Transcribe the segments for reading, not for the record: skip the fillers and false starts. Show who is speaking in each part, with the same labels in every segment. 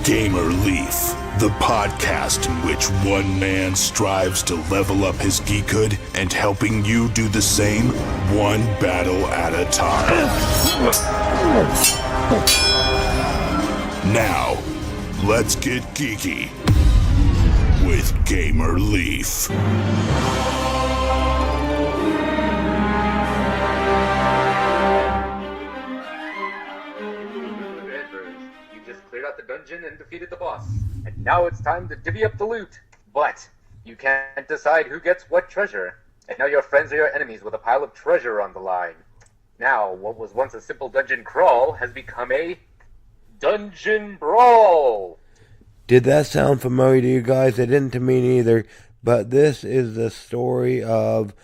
Speaker 1: Gamer Leaf, the podcast in which one man strives to level up his geekhood and helping you do the same, one battle at a time. Now, let's get geeky with Gamer Leaf.
Speaker 2: The dungeon and defeated the boss, and now it's time to divvy up the loot. But you can't decide who gets what treasure, and now your friends are your enemies with a pile of treasure on the line. Now, what was once a simple dungeon crawl has become a Dungeon Brawl.
Speaker 3: Did that sound familiar to you guys? It didn't to me neither, but this is the story of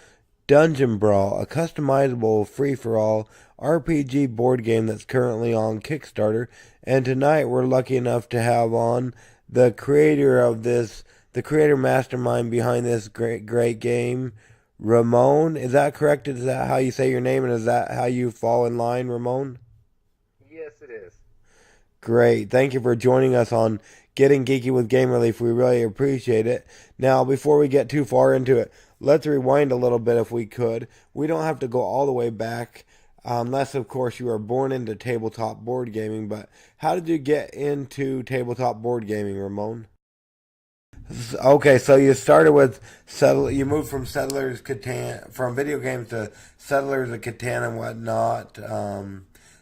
Speaker 3: Dungeon Brawl, a customizable free-for-all RPG board game that's currently on Kickstarter. And tonight we're lucky enough to have on the creator of this, the creator mastermind behind this great game, Ramon. Is that correct? Is that how you say your name, and is that how you fall in line, Ramon?
Speaker 2: Yes, it is.
Speaker 3: Great. Thank you for joining us on Getting Geeky with Game Relief. We really appreciate it. Now, before we get too far into it, let's rewind a little bit if we could. We don't have to go all the way back, unless, of course, you were born into tabletop board gaming. But how did you get into tabletop board gaming, Ramon? Okay, so you started with you moved from Settlers Catan, from video games to Settlers of Catan and whatnot.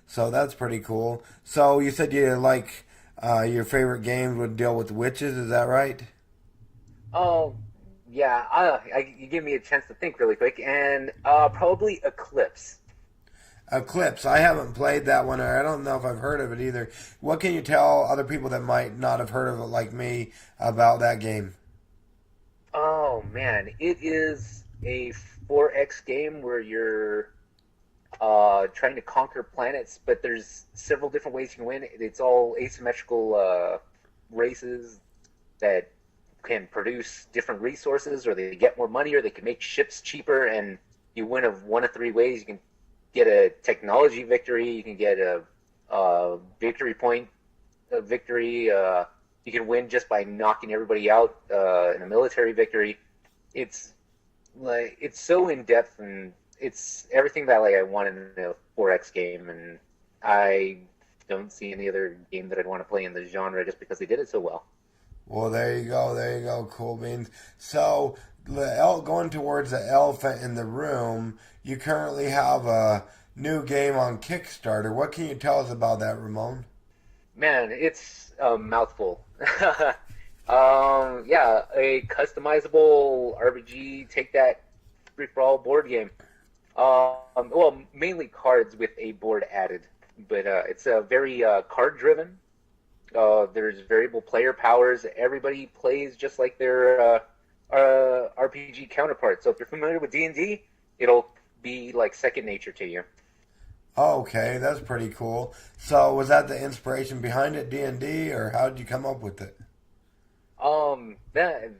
Speaker 3: So that's pretty cool. So you said you like your favorite games would deal with witches. Is that right?
Speaker 2: Oh, yeah. You give me a chance to think really quick, and probably Eclipse.
Speaker 3: Eclipse. I haven't played that one, or I don't know if I've heard of it either. What can you tell other people that might not have heard of it like me about that game?
Speaker 2: Oh, man. It is a 4X game where you're trying to conquer planets, but there's several different ways you can win. It's all asymmetrical races that can produce different resources, or they get more money, or they can make ships cheaper, and you win of one of three ways. You can get a technology victory, you can get a victory point victory, you can win just by knocking everybody out in a military victory. It's so in-depth, and it's everything that I want in a 4X game, and I don't see any other game that I'd want to play in the genre just because they did it so well.
Speaker 3: Well, there you go, cool beans. So, going towards the elephant in the room, you currently have a new game on Kickstarter. What can you tell us about that, Ramon?
Speaker 2: Man, it's a mouthful. Yeah, a customizable RPG, take that free-for-all board game. Well, mainly cards with a board added, but it's a very card-driven. There's variable player powers. Everybody plays just like their RPG counterpart. So if you're familiar with D&D, it'll be like second nature to you.
Speaker 3: Okay, that's pretty cool. So was that the inspiration behind it, D&D, or how did you come up with it?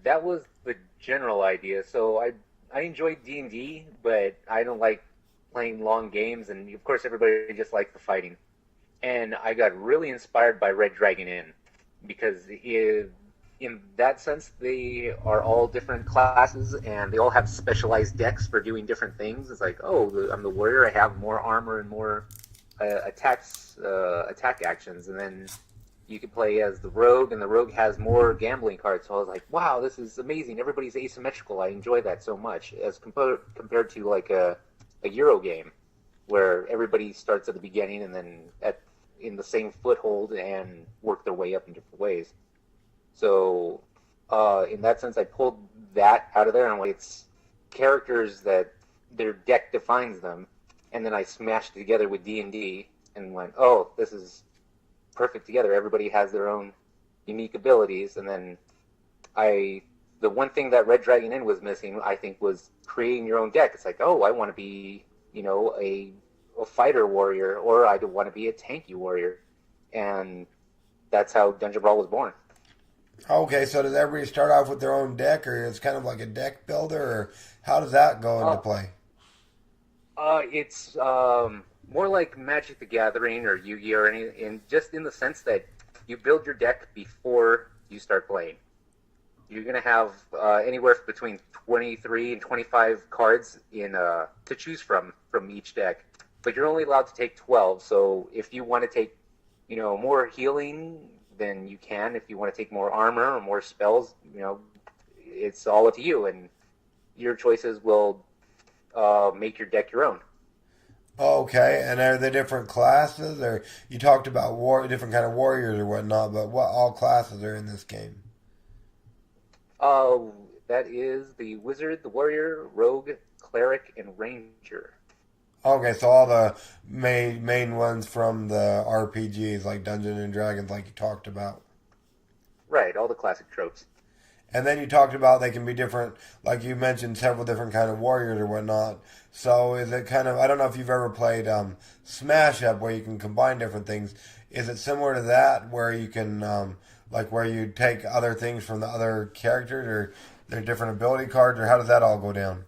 Speaker 2: That was the general idea. So I enjoy D&D, but I don't like playing long games, and of course everybody just likes the fighting. And I got really inspired by Red Dragon Inn, because in that sense, they are all different classes, and they all have specialized decks for doing different things. It's like, oh, I'm the warrior, I have more armor and more attack actions, and then you can play as the rogue, and the rogue has more gambling cards. So I was like, wow, this is amazing. Everybody's asymmetrical. I enjoy that so much, as compared to like a Euro game, where everybody starts at the beginning and then in the same foothold and work their way up in different ways. So, in that sense, I pulled that out of there, and it's characters that their deck defines them, and then I smashed it together with D&D and went, oh, this is perfect together. Everybody has their own unique abilities, and then the one thing that Red Dragon Inn was missing, I think, was creating your own deck. It's like, oh, I want to be, a fighter warrior, or I want to be a tanky warrior, and that's how Dungeon Brawl was born.
Speaker 3: Okay, so does everybody start off with their own deck, or it's kind of like a deck builder, or how does that go into play?
Speaker 2: It's more like Magic the Gathering or Yu-Gi-Oh! Or anything, just in the sense that you build your deck before you start playing. You're going to have anywhere between 23 and 25 cards to choose from each deck. But you're only allowed to take 12. So if you want to take, more healing, then you can. If you want to take more armor or more spells, it's all up to you. And your choices will make your deck your own.
Speaker 3: Okay, and are there different classes? Or you talked about different kind of warriors or whatnot, but what all classes are in this game?
Speaker 2: That is the wizard, the warrior, rogue, cleric, and ranger.
Speaker 3: Okay, so all the main ones from the RPGs, like Dungeons and Dragons, like you talked about.
Speaker 2: Right, all the classic tropes.
Speaker 3: And then you talked about they can be different, like you mentioned several different kind of warriors or whatnot. So is it kind of, I don't know if you've ever played Smash Up where you can combine different things. Is it similar to that where you can, like where you take other things from the other characters or their different ability cards, or how does that all go down?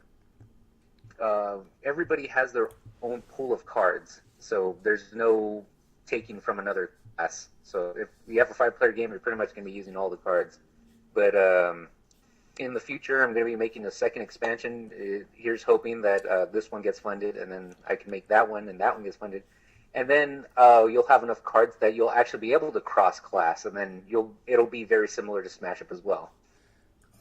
Speaker 2: Everybody has their own pool of cards, so there's no taking from another class. So if you have a 5-player game, you're pretty much going to be using all the cards. But in the future, I'm going to be making a second expansion. Here's hoping that this one gets funded, and then I can make that one, and that one gets funded. And then you'll have enough cards that you'll actually be able to cross-class, and then it'll be very similar to Smash Up as well.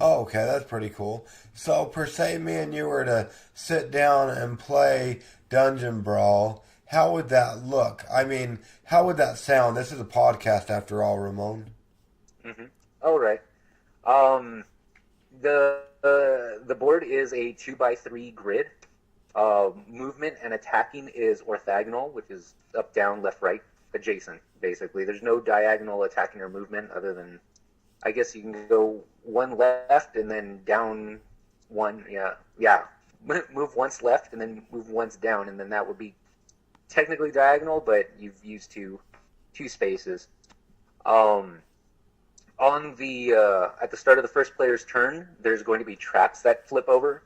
Speaker 3: Oh, okay, that's pretty cool. So, per se, me and you were to sit down and play Dungeon Brawl, how would that look? I mean, how would that sound? This is a podcast, after all, Ramon.
Speaker 2: Mm-hmm. All right. The board is a 2x3 grid. Movement and attacking is orthogonal, which is up, down, left, right, adjacent, basically. There's no diagonal attacking or movement other than, I guess you can go one left and then down one, yeah. Move once left and then move once down, and then that would be technically diagonal, but you've used two spaces. On the at the start of the first player's turn, there's going to be traps that flip over.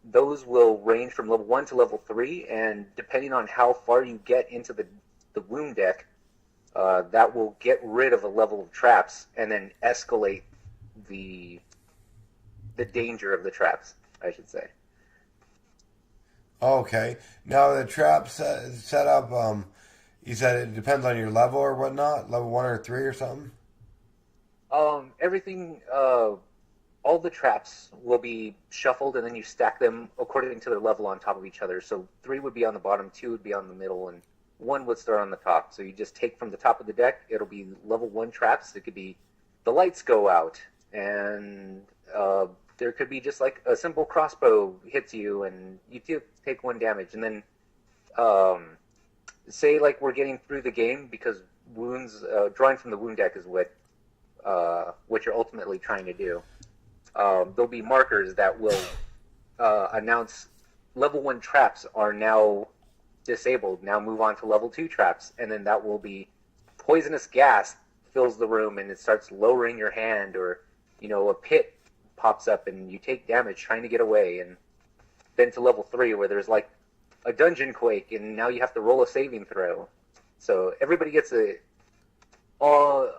Speaker 2: Those will range from level 1 to level 3, and depending on how far you get into the wound deck, that will get rid of a level of traps and then escalate the danger of the traps, I should say.
Speaker 3: Okay. Now, the trap set up, you said it depends on your level or whatnot? Level 1 or 3 or something?
Speaker 2: Everything, all the traps will be shuffled, and then you stack them according to their level on top of each other. So 3 would be on the bottom, 2 would be on the middle, and 1 would start on the top. So you just take from the top of the deck. It'll be level 1 traps. It could be the lights go out, and there could be just like a simple crossbow hits you, and you take 1 damage. And then say like we're getting through the game, because wounds, drawing from the wound deck is what you're ultimately trying to do. There'll be markers that will announce level 1 traps are now disabled. Now move on to level 2 traps, and then that will be poisonous gas fills the room and it starts lowering your hand, or a pit pops up and you take damage trying to get away. And then to level 3 where there's like a dungeon quake, and now you have to roll a saving throw. So everybody gets all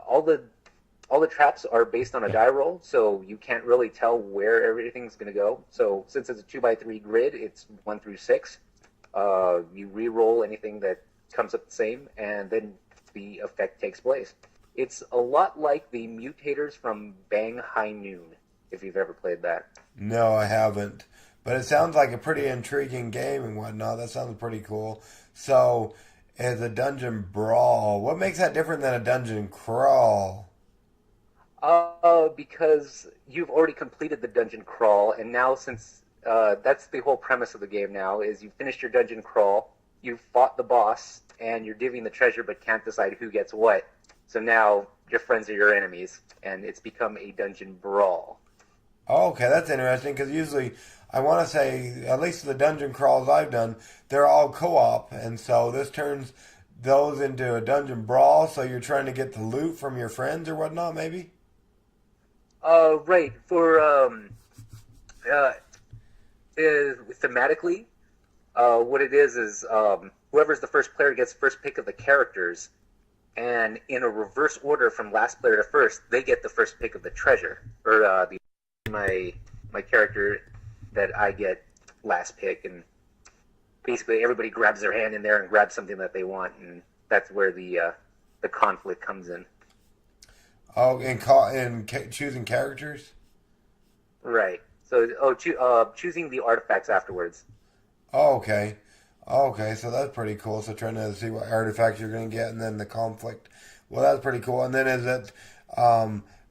Speaker 2: the traps are based on a die roll, so you can't really tell where everything's going to go. So since it's a 2x3 grid, it's 1 through 6. You re-roll anything that comes up the same, and then the effect takes place. It's a lot like the mutators from Bang High Noon, if you've ever played that.
Speaker 3: No, I haven't. But it sounds like a pretty intriguing game and whatnot. That sounds pretty cool. So, as a dungeon brawl, what makes that different than a dungeon crawl?
Speaker 2: Because you've already completed the dungeon crawl, and now since that's the whole premise of the game now, is you've finished your dungeon crawl, you've fought the boss, and you're divvying the treasure but can't decide who gets what. So now your friends are your enemies, and it's become a dungeon brawl.
Speaker 3: Oh, okay, that's interesting, because usually, I want to say, at least the dungeon crawls I've done, they're all co-op, and so this turns those into a dungeon brawl, so you're trying to get the loot from your friends or whatnot, maybe?
Speaker 2: Right. For thematically, what it is whoever's the first player gets first pick of the characters, and in a reverse order from last player to first, they get the first pick of the treasure, or my character that I get last pick, and basically everybody grabs their hand in there and grabs something that they want, and that's where the conflict comes in.
Speaker 3: Oh, in choosing characters.
Speaker 2: Right. So, choosing the artifacts afterwards.
Speaker 3: Oh, okay. Okay, so that's pretty cool. So trying to see what artifacts you're going to get, and then the conflict. Well, that's pretty cool. And then is it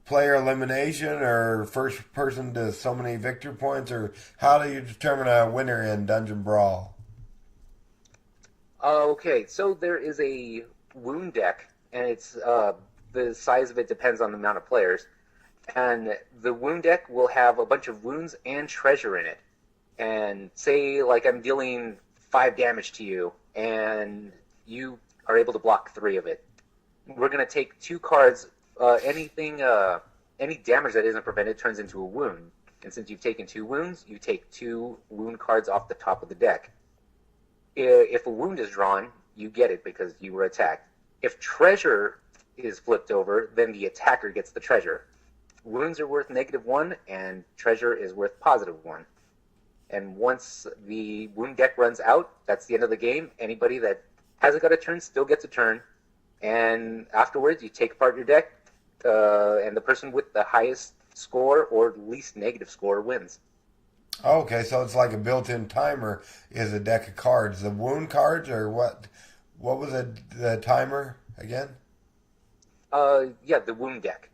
Speaker 3: player elimination, or first person to so many victory points, or how do you determine a winner in Dungeon Brawl?
Speaker 2: Okay, so there is a wound deck, and it's the size of it depends on the amount of players. And the wound deck will have a bunch of wounds and treasure in it. And say, like, I'm dealing 5 damage to you, and you are able to block 3 of it. We're going to take 2 cards. Any damage that isn't prevented turns into a wound. And since you've taken 2 wounds, you take 2 wound cards off the top of the deck. If a wound is drawn, you get it because you were attacked. If treasure is flipped over, then the attacker gets the treasure. Wounds are worth -1, and treasure is worth +1. And once the wound deck runs out, that's the end of the game. Anybody that hasn't got a turn still gets a turn. And afterwards, you take apart your deck, and the person with the highest score or least negative score wins.
Speaker 3: Okay, so it's like a built-in timer. Is a deck of cards the wound cards, or what? What was the timer again?
Speaker 2: Yeah, the wound deck.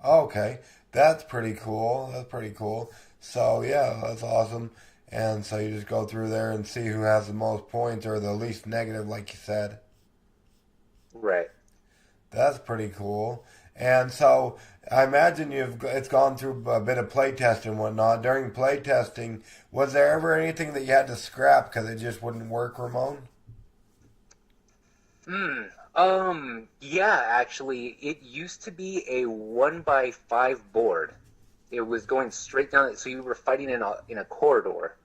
Speaker 3: Okay, that's pretty cool. That's pretty cool. So yeah, that's awesome. And so you just go through there and see who has the most points or the least negative, like you said.
Speaker 2: Right.
Speaker 3: That's pretty cool. And so I imagine it's gone through a bit of play testing and whatnot. During play testing, was there ever anything that you had to scrap because it just wouldn't work, Ramon?
Speaker 2: Yeah, actually, it used to be a 1x5 board. It was going straight down, so you were fighting in a corridor.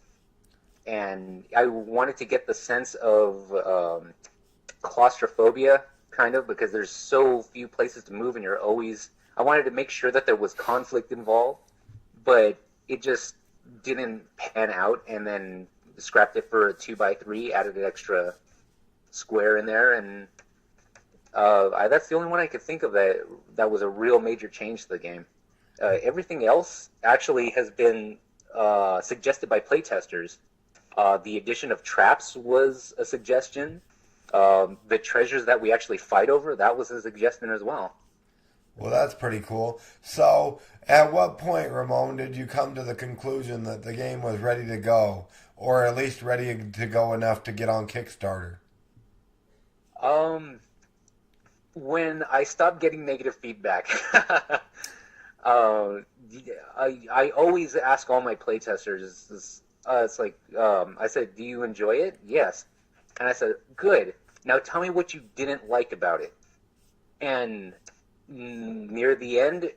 Speaker 2: And I wanted to get the sense of claustrophobia, kind of, because there's so few places to move, and I wanted to make sure that there was conflict involved, but it just didn't pan out, and then scrapped it for a 2x3, added an extra square in there, and that's the only one I could think of that was a real major change to the game. Everything else actually has been suggested by playtesters. The addition of traps was a suggestion. The treasures that we actually fight over, that was a suggestion as well.
Speaker 3: Well, that's pretty cool. So, at what point, Ramon, did you come to the conclusion that the game was ready to go, or at least ready to go enough to get on Kickstarter?
Speaker 2: When I stopped getting negative feedback, I always ask all my playtesters. It's like I said, "Do you enjoy it?" Yes, and I said, "Good. Now tell me what you didn't like about it." And near the end,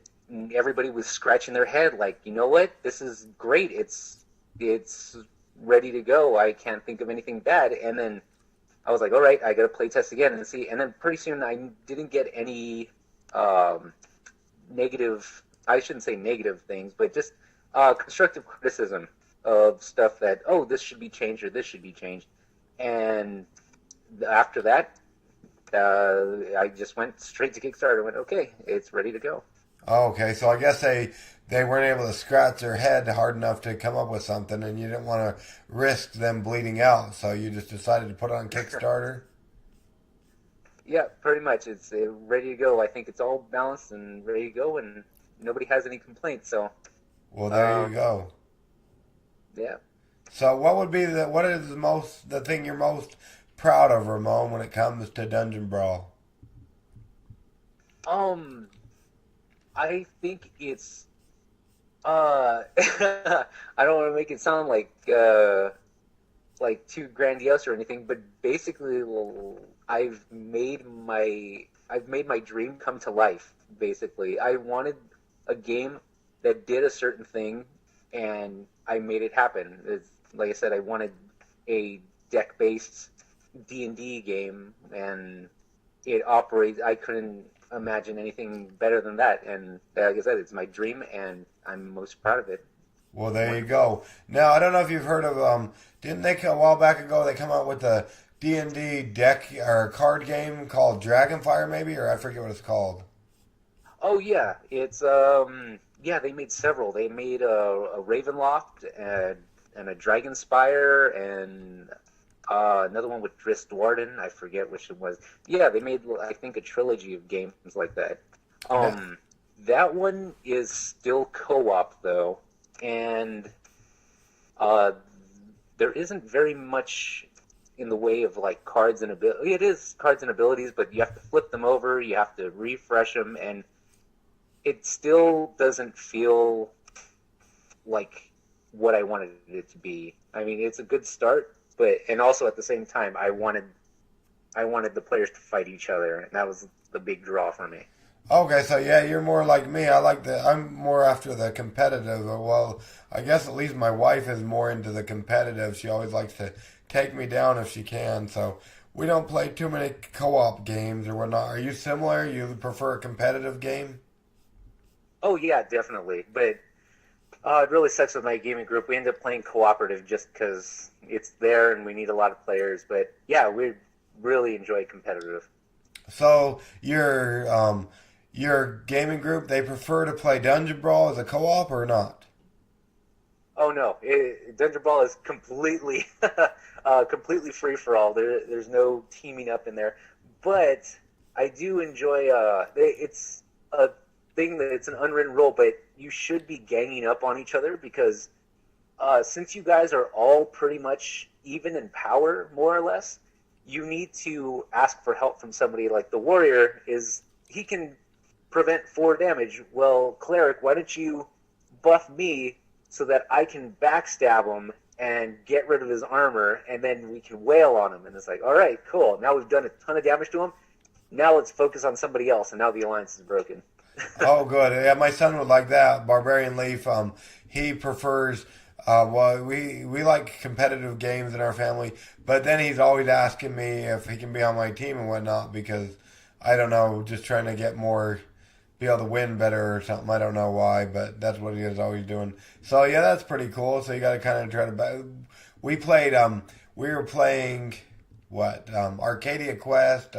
Speaker 2: everybody was scratching their head, like, "You know what? This is great. It's ready to go. I can't think of anything bad." And then I was like, "All right, I got to play test again and see." And then pretty soon, I didn't get any negative. I shouldn't say negative things, but just constructive criticism of stuff that, oh, this should be changed or this should be changed. And after that, I just went straight to Kickstarter and went, okay, it's ready to go.
Speaker 3: Okay, so I guess they weren't able to scratch their head hard enough to come up with something, and you didn't want to risk them bleeding out, so you just decided to put it on Kickstarter?
Speaker 2: Yeah, pretty much. It's ready to go. I think it's all balanced and ready to go, and nobody has any complaints, so...
Speaker 3: Well, there you go.
Speaker 2: Yeah.
Speaker 3: So what is the thing you're most proud of, Ramon, when it comes to Dungeon Brawl?
Speaker 2: I think it's I don't want to make it sound like too grandiose or anything, but basically I've made my dream come to life. Basically, I wanted a game that did a certain thing, and I made it happen. Like I said, I wanted a deck-based D&D game, and it operates. I couldn't imagine anything better than that. And like I said, it's my dream, and I'm most proud of it.
Speaker 3: Well, there you go. Now, I don't know if you've heard of didn't they a while back ago they come out with a D&D deck or card game called Dragonfire maybe, or I forget what it's called.
Speaker 2: Oh yeah, it's yeah, they made several. They made a Ravenloft and a Dragonspire and another one with Driss Dwarden. I forget which it was. Yeah, they made I think a trilogy of games like that.
Speaker 3: Yeah.
Speaker 2: That one is still co-op though, and uh, there isn't very much in the way of like cards and abilities. It is cards and abilities, but you have to flip them over, you have to refresh them, and it still doesn't feel like what I wanted it to be. I mean, it's a good start, but and also at the same time, I wanted the players to fight each other, and that was the big draw for me.
Speaker 3: Okay, so yeah, you're more like me. I'm more after the competitive. Well, I guess at least my wife is more into the competitive. She always likes to take me down if she can. So we don't play too many co-op games or whatnot. Are you similar? You prefer a competitive game?
Speaker 2: Oh yeah, definitely. But it really sucks with my gaming group. We end up playing cooperative just because it's there and we need a lot of players. But yeah, we really enjoy competitive.
Speaker 3: So your gaming group, they prefer to play Dungeon Brawl as a co-op or not?
Speaker 2: Oh no, Dungeon Brawl is completely completely free for all. There's no teaming up in there, but I do enjoy. It's a thing that it's an unwritten rule, but you should be ganging up on each other because since you guys are all pretty much even in power, more or less, you need to ask for help from somebody. Like the warrior he can prevent 4 damage. Well, cleric, why don't you buff me so that I can backstab him and get rid of his armor, and then we can wail on him. And it's like, all right, cool. Now we've done a ton of damage to him. Now let's focus on somebody else, and now the alliance is broken.
Speaker 3: Oh, good. Yeah, my son would like that. Barbarian Leaf, he prefers. Well, we like competitive games in our family, but then he's always asking me if he can be on my team and whatnot because I don't know, just trying to get more, be able to win better or something. I don't know why, but that's what he is always doing. So yeah, that's pretty cool. So you got to kind of try to. We played. We were playing what? Arcadia Quest.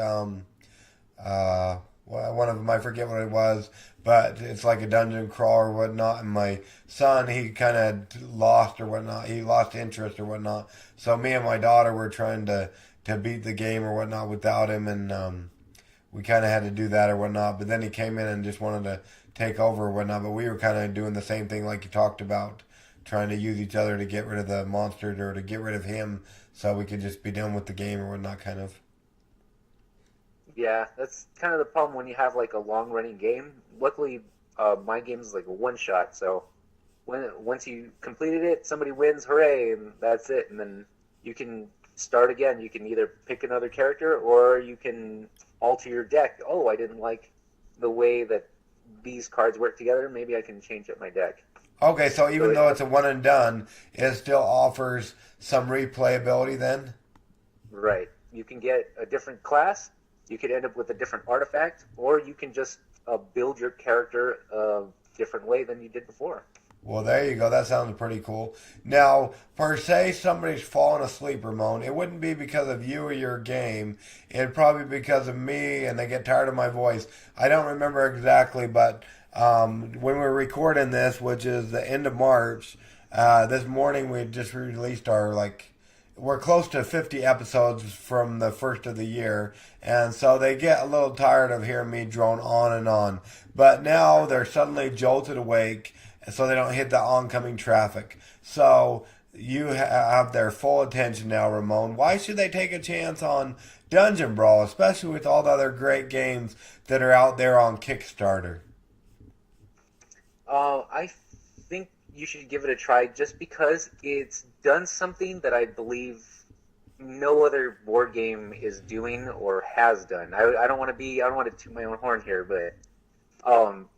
Speaker 3: One of them, I forget what it was, but it's like a dungeon crawl or whatnot. And my son, he kind of lost or whatnot. He lost interest or whatnot. So me and my daughter were trying to beat the game or whatnot without him, and we kind of had to do that or whatnot. But then he came in and just wanted to take over or whatnot. But we were kind of doing the same thing like you talked about, trying to use each other to get rid of the monster or to get rid of him so we could just be done with the game or whatnot, kind of.
Speaker 2: Yeah, that's kind of the problem when you have like a long running game. Luckily, my game is like a one shot, so once you completed it, somebody wins, hooray, and that's it. And then you can start again. You can either pick another character or you can alter your deck. Oh, I didn't like the way that these cards work together. Maybe I can change up my deck.
Speaker 3: Okay, so even though it's a one and done, it still offers some replayability then?
Speaker 2: Right. You can get a different class. You could end up with a different artifact, or you can just build your character a different way than you did before.
Speaker 3: Well, there you go. That sounds pretty cool. Now, per se, somebody's fallen asleep, Ramon. It wouldn't be because of you or your game. It'd probably be because of me, and they get tired of my voice. I don't remember exactly, but when we're recording this, which is the end of March, this morning we just released our, we're close to 50 episodes from the first of the year, and so they get a little tired of hearing me drone on and on. But now they're suddenly jolted awake, so they don't hit the oncoming traffic. So you have their full attention now, Ramon. Why should they take a chance on Dungeon Brawl, especially with all the other great games that are out there on Kickstarter?
Speaker 2: I think you should give it a try just because it's done something that I believe no other board game is doing or has done. I don't want to toot my own horn here, but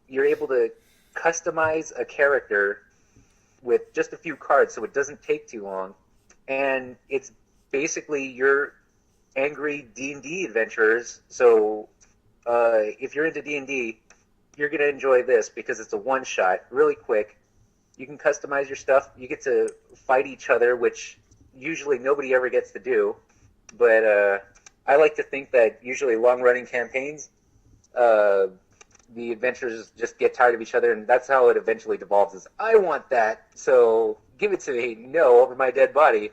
Speaker 2: you're able to customize a character with just a few cards, so it doesn't take too long, and it's basically angry D&D adventurers. So if you're into D&D, you're going to enjoy this because it's a one-shot, really quick. You can customize your stuff. You get to fight each other, which usually nobody ever gets to do. But I like to think that usually long-running campaigns, the adventurers just get tired of each other, and that's how it eventually devolves is, I want that, so give it to me. No, over my dead body.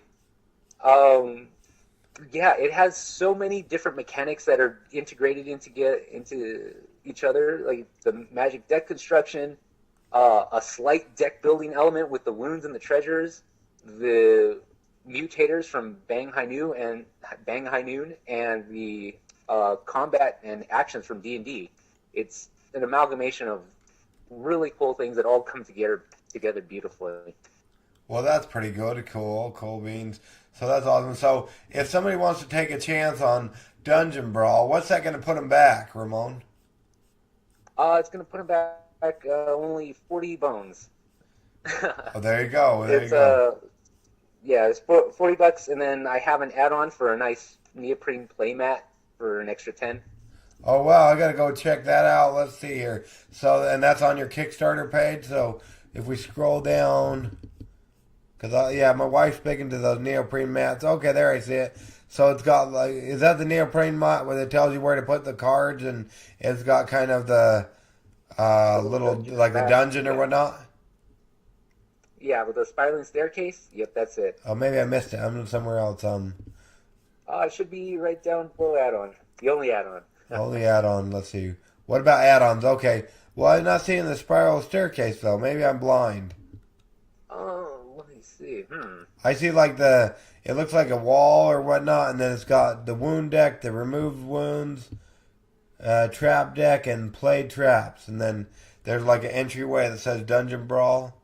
Speaker 2: Yeah, it has so many different mechanics that are integrated into each other, like the magic deck construction, a slight deck building element with the wounds and the treasures, the mutators from Bang High Noon, and the combat and actions from D&D. It's an amalgamation of really cool things that all come together beautifully.
Speaker 3: Well, that's pretty good. Cool beans. So that's awesome. So if somebody wants to take a chance on Dungeon Brawl, what's that going to put them back, Ramon?
Speaker 2: It's going to put them back only 40 bones.
Speaker 3: Oh, there you go. There you go.
Speaker 2: Yeah, it's $40, and then I have an add-on for a nice neoprene playmat for an extra 10.
Speaker 3: Oh, wow, I got to go check that out. Let's see here. So, and that's on your Kickstarter page. So if we scroll down, because, yeah, my wife's big into those neoprene mats. Okay, there I see it. So it's got, like, is that the neoprene mat where it tells you where to put the cards, and it's got kind of the little, like the dungeon or whatnot?
Speaker 2: Yeah, with the spiraling staircase? Yep, that's it.
Speaker 3: Oh, maybe I missed it. I'm somewhere else.
Speaker 2: It should be right down below add-on. The only add-on.
Speaker 3: Only add-on. Let's see. What about add-ons? Okay. Well, I'm not seeing the spiral staircase, though. Maybe I'm blind.
Speaker 2: Oh, let me see.
Speaker 3: I see, like, it looks like a wall or whatnot, and then it's got the wound deck, the removed wounds, trap deck, and played traps. And then there's, like, an entryway that says Dungeon Brawl.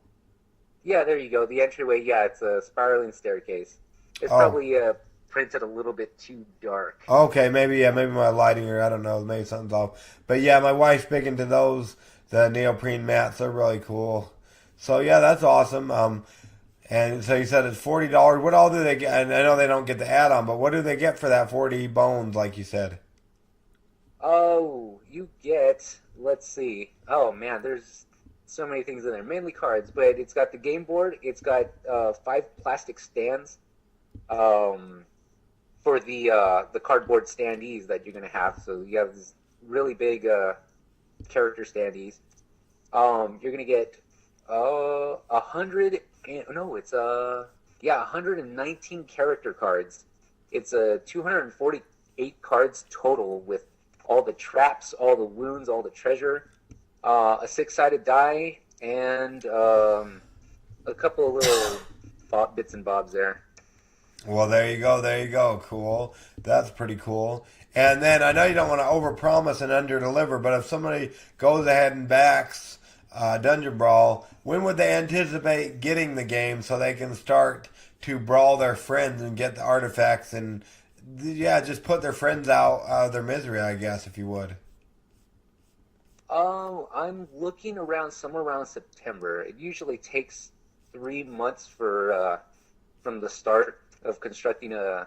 Speaker 2: Yeah, there you go. The entryway, yeah, it's a spiraling staircase. It's probably printed a little bit too dark.
Speaker 3: Okay, maybe my lighting, or I don't know, maybe something's off. But yeah, my wife's big into those, the neoprene mats. They're really cool. So yeah, that's awesome. And so you said it's $40. What all do they get? And I know they don't get the add-on, but what do they get for that 40 bones, like you said?
Speaker 2: Oh, you get, let's see. Oh man, there's so many things in there. Mainly cards, but it's got the game board. It's got 5 plastic stands. For the cardboard standees that you're gonna have. So you have this really big character standees. You're gonna get 119 character cards. It's 248 cards total with all the traps, all the wounds, all the treasure, a 6-sided die, and a couple of little bits and bobs there.
Speaker 3: Well, there you go. Cool. That's pretty cool. And then I know you don't want to overpromise and underdeliver, but if somebody goes ahead and backs Dungeon Brawl, when would they anticipate getting the game so they can start to brawl their friends and get the artifacts and, yeah, just put their friends out of their misery, I guess, if you would?
Speaker 2: I'm looking somewhere around September. It usually takes 3 months from the start of constructing a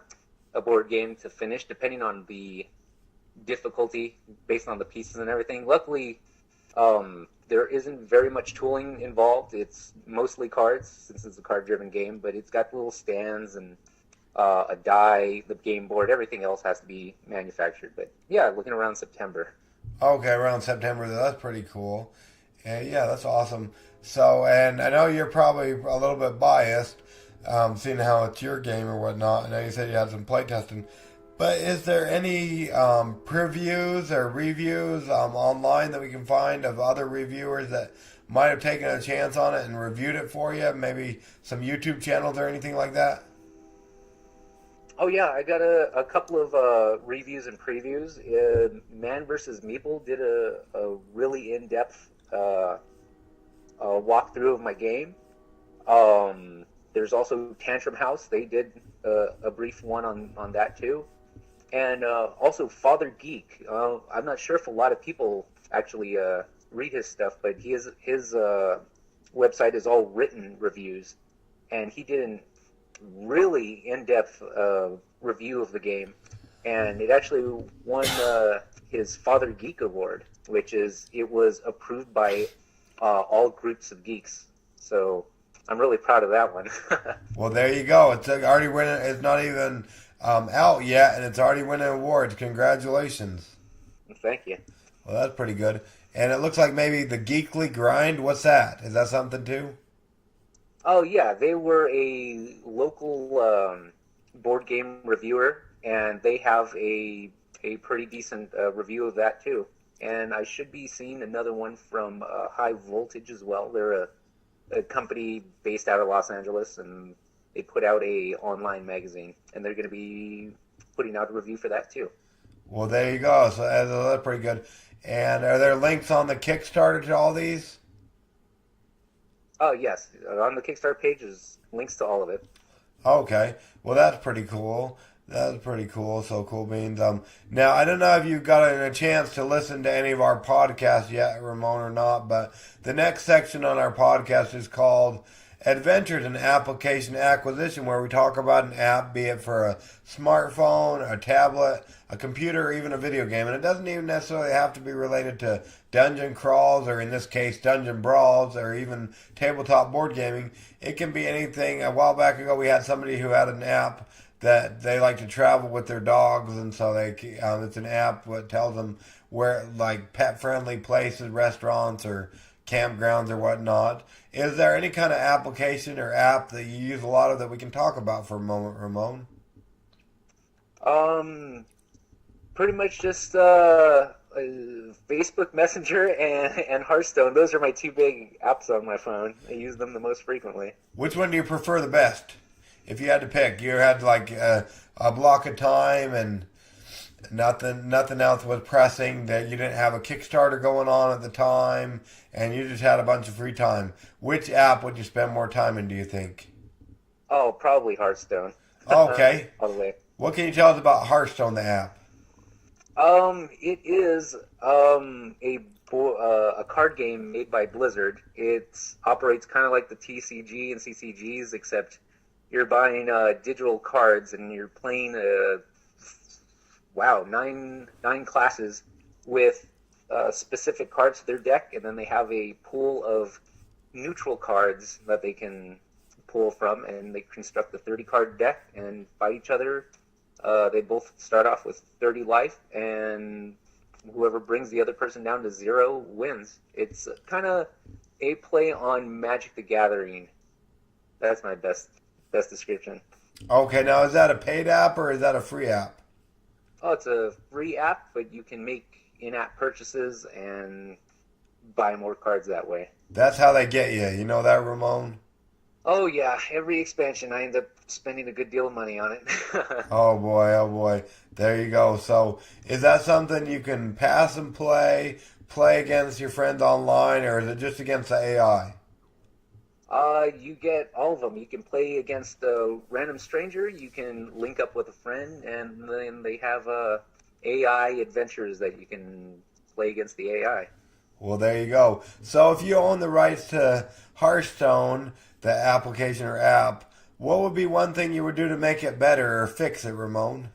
Speaker 2: board game to finish, depending on the difficulty based on the pieces and everything. Luckily, there isn't very much tooling involved. It's mostly cards, since it's a card-driven game, but it's got little stands and a die, the game board, everything else has to be manufactured. But yeah, looking around September.
Speaker 3: Okay, around September. That's pretty cool. Yeah, that's awesome. So, and I know you're probably a little bit biased, seeing how it's your game or whatnot. I know you said you had some playtesting, but is there any previews or reviews online that we can find of other reviewers that might have taken a chance on it and reviewed it for you? Maybe some YouTube channels or anything like that?
Speaker 2: Oh yeah, I got a couple of reviews and previews. Man Vs Meeple did a really in-depth walkthrough of my game. There's also Tantrum House. They did a brief one on that too. And also Father Geek. I'm not sure if a lot of people actually read his stuff, but his website is all written reviews. And he did an really in-depth review of the game. and it actually won his Father Geek award, it was approved by all groups of geeks. So I'm really proud of that one.
Speaker 3: Well, there you go. It's already winning. It's not even out yet, and it's already winning awards. Congratulations.
Speaker 2: Thank you.
Speaker 3: Well, that's pretty good. And it looks like maybe the Geekly Grind. What's that? Is that something too?
Speaker 2: Oh yeah, they were a local board game reviewer, and they have a pretty decent review of that too. And I should be seeing another one from High Voltage as well. They're a company based out of Los Angeles, and they put out a online magazine, and they're going to be putting out a review for that too.
Speaker 3: Well, there you go. So that's pretty good. And are there links on the Kickstarter to all these?
Speaker 2: Oh yes, on the Kickstarter page is links to all of it.
Speaker 3: Okay. Well, that's pretty cool. That's pretty cool. So cool beans. Now I don't know if you've gotten a chance to listen to any of our podcasts yet, Ramon, or not, but the next section on our podcast is called Adventures in Application Acquisition, where we talk about an app, be it for a smartphone, a tablet, a computer, or even a video game. And it doesn't even necessarily have to be related to dungeon crawls, or in this case, dungeon brawls, or even tabletop board gaming. It can be anything. A while back ago, we had somebody who had an app that they like to travel with their dogs, and so it's an app that tells them where, like, pet-friendly places, restaurants, or campgrounds or whatnot. Is there any kind of application or app that you use a lot of that we can talk about for a moment, Ramon?
Speaker 2: Pretty much just Facebook Messenger and Hearthstone. Those are my two big apps on my phone. I use them the most frequently.
Speaker 3: Which one do you prefer the best? If you had to pick, you had like a block of time and nothing else was pressing, that you didn't have a Kickstarter going on at the time, and you just had a bunch of free time. Which app would you spend more time in, do you think?
Speaker 2: Oh, probably Hearthstone.
Speaker 3: Okay.
Speaker 2: All the way.
Speaker 3: What can you tell us about Hearthstone, the app?
Speaker 2: It is a card game made by Blizzard. It operates kind of like the TCG and CCGs, except you're buying digital cards, and you're playing nine classes with specific cards to their deck, and then they have a pool of neutral cards that they can pull from, and they construct a 30-card deck and fight each other. They both start off with 30 life, and whoever brings the other person down to 0 wins. It's kind of a play on Magic the Gathering. That's my best description.
Speaker 3: Okay, now is that a paid app or is that a free app?
Speaker 2: Oh, it's a free app, but you can make in-app purchases and buy more cards that way.
Speaker 3: That's how they get you. You know that, Ramon?
Speaker 2: Oh, yeah. Every expansion, I end up spending a good deal of money on it.
Speaker 3: Oh, boy. There you go. So is that something you can pass and play against your friends online, or is it just against the AI?
Speaker 2: You get all of them. You can play against a random stranger. You can link up with a friend, and then they have AI adventures that you can play against the AI.
Speaker 3: Well, there you go. So if you own the rights to Hearthstone, the application or app, what would be one thing you would do to make it better or fix it, Ramon?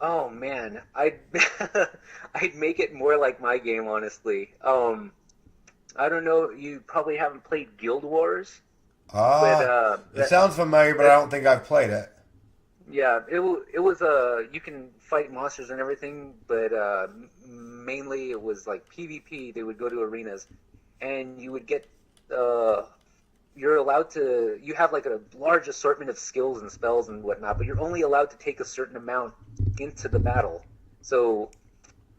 Speaker 2: Oh man, I'd make it more like my game, honestly. I don't know. You probably haven't played Guild Wars.
Speaker 3: It sounds familiar, but I don't think I've played it.
Speaker 2: Yeah, it was you can fight monsters and everything, but mainly it was like PvP. They would go to arenas, and you would get you have like a large assortment of skills and spells and whatnot, but you're only allowed to take a certain amount into the battle. So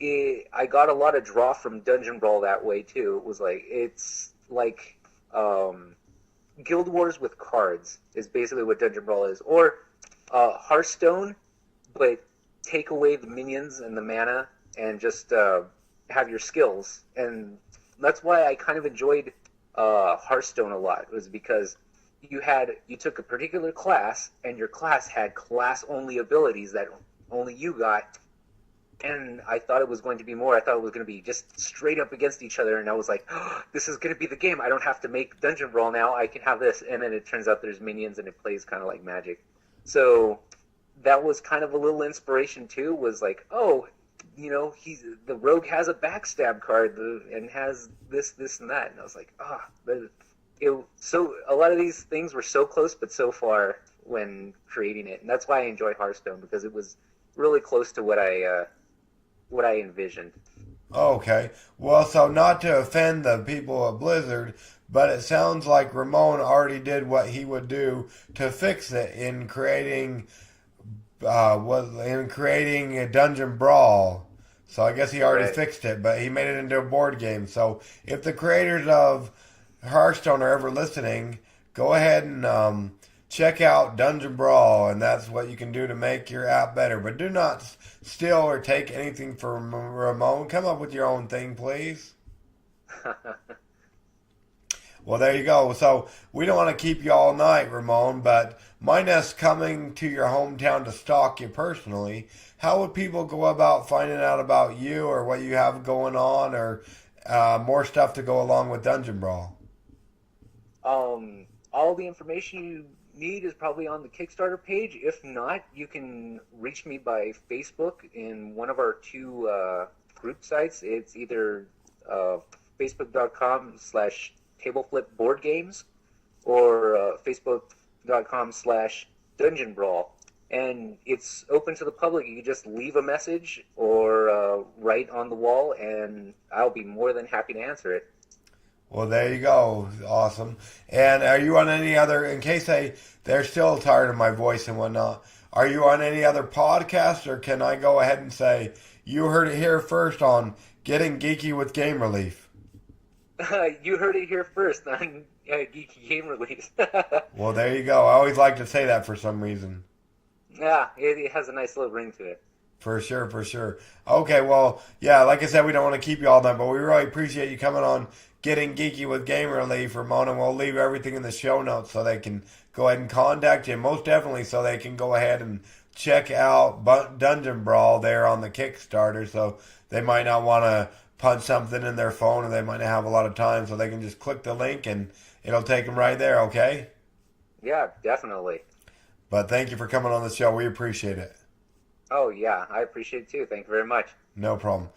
Speaker 2: I got a lot of draw from Dungeon Brawl that way too. It's like Guild Wars with cards is basically what Dungeon Brawl is, or Hearthstone, but take away the minions and the mana and just have your skills. And that's why I kind of enjoyed Hearthstone a lot, was because you took a particular class, and your class had class-only abilities that only you got. And I thought it was going to be more. I thought it was going to be just straight up against each other, and I was like, oh, this is going to be the game. I don't have to make Dungeon Brawl now. I can have this. And then it turns out there's minions, and it plays kind of like Magic. So that was kind of a little inspiration too. Was like, oh, the rogue has a backstab card and has this, and that, and I was like, so a lot of these things were so close but so far when creating it, and that's why I enjoy Hearthstone, because it was really close to what I envisioned.
Speaker 3: Okay. Well, so not to offend the people of Blizzard, but it sounds like Ramon already did what he would do to fix it in creating a Dungeon Brawl. So I guess he already fixed it, but he made it into a board game. So if the creators of Hearthstone are ever listening, go ahead and check out Dungeon Brawl, and that's what you can do to make your app better. But do not steal or take anything from Ramon. Come up with your own thing, please. Well, there you go. So we don't want to keep you all night, Ramon, but minus coming to your hometown to stalk you personally, how would people go about finding out about you or what you have going on, or more stuff to go along with Dungeon Brawl?
Speaker 2: All the information you need is probably on the Kickstarter page. If not, you can reach me by Facebook in one of our two group sites. It's either facebook.com/tableflipboardgames or facebook.com/Dungeon Brawl. And it's open to the public. You can just leave a message or write on the wall, and I'll be more than happy to answer it.
Speaker 3: Well, there you go. Awesome. And are you on any other, in case they're still tired of my voice and whatnot, are you on any other podcast, or can I go ahead and say, you heard it here first on Getting Geeky with Game Relief?
Speaker 2: You heard it here first on Geeky Game Relief.
Speaker 3: Well, there you go. I always like to say that for some reason.
Speaker 2: Yeah, it has a nice little ring to it.
Speaker 3: For sure, for sure. Okay, well, yeah, like I said, we don't want to keep you all night, but we really appreciate you coming on Getting Geeky with Game Relief, Ramon, and we'll leave everything in the show notes so they can go ahead and contact you, most definitely so they can go ahead and check out Dungeon Brawl there on the Kickstarter. So they might not want to punch something in their phone, or they might not have a lot of time, so they can just click the link and it'll take them right there, okay?
Speaker 2: Yeah, definitely.
Speaker 3: But thank you for coming on the show. We appreciate it.
Speaker 2: Oh, yeah, I appreciate it too. Thank you very much.
Speaker 3: No problem.